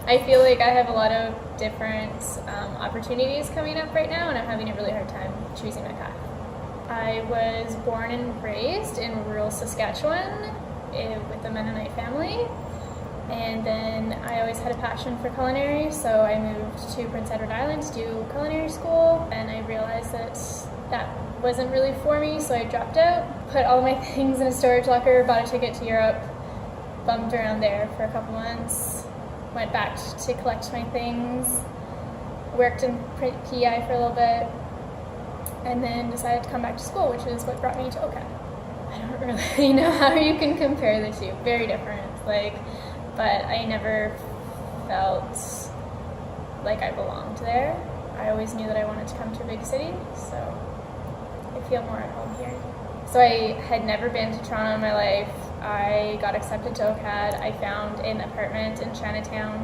I feel like I have a lot of different opportunities coming up right now, and I'm having a really hard time choosing my path. I was born and raised in rural Saskatchewan with a Mennonite family, and then I always had a passion for culinary, so I moved to Prince Edward Island to do culinary school, and I realized that wasn't really for me, so I dropped out, put all my things in a storage locker, bought a ticket to Europe, bummed around there for a couple months, went back to collect my things, worked in PI for a little bit, and then decided to come back to school, which is what brought me to OCAD. I don't really know how you can compare the two. Very different, but I never felt like I belonged there. I always knew that I wanted to come to a big city, so I feel more at home here. So I had never been to Toronto in my life. I got accepted to OCAD. I found an apartment in Chinatown,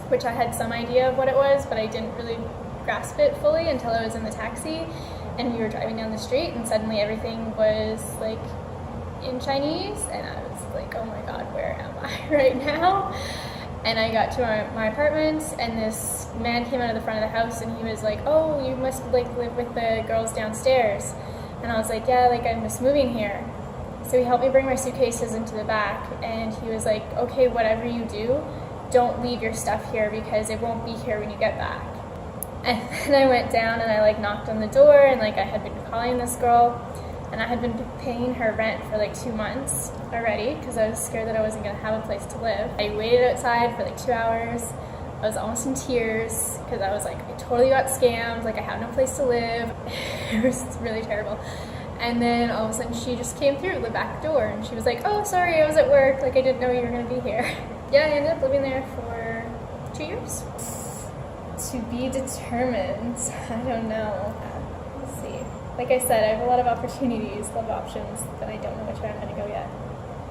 which I had some idea of what it was, but I didn't really grasp it fully until I was in the taxi and we were driving down the street, and suddenly everything was like in Chinese, and I was like, oh my god, where am I right now? And I got to my apartment, and this man came out of the front of the house, and he was like, oh, you must live with the girls downstairs. And I was like, yeah, I'm just moving here. So he helped me bring my suitcases into the back, and he was like, okay, whatever you do, don't leave your stuff here because it won't be here when you get back. And then I went down and I knocked on the door, and I had been calling this girl, and I had been paying her rent for 2 months already because I was scared that I wasn't going to have a place to live. I waited outside for 2 hours. I was almost in tears because I was I totally got scammed, I have no place to live. It was really terrible. And then all of a sudden she just came through the back door, and she was like, oh, sorry, I was at work, I didn't know you were going to be here. Yeah, I ended up living there for 2 years. To be determined, I don't know. Let's see. Like I said, I have a lot of opportunities, a lot of options, but I don't know which way I'm going to go yet.